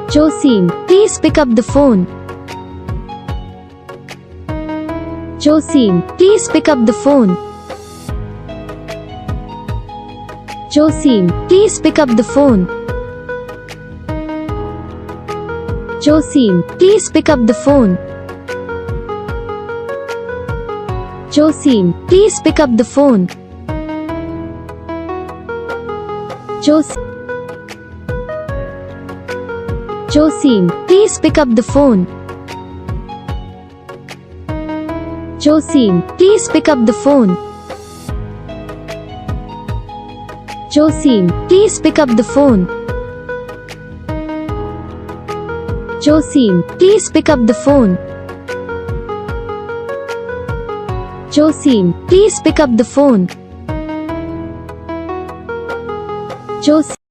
Josim, please pick up the phone. Josim, please pick up the phone. Josim, please pick up the phone. Josim, please pick up the phone. Josim, please pick up the phone. Josim, please pick up the phone. Josim, please pick up the phone. Josim, please pick up the phone. Josim, please pick up the phone. Josim, please pick up the phone. Josim.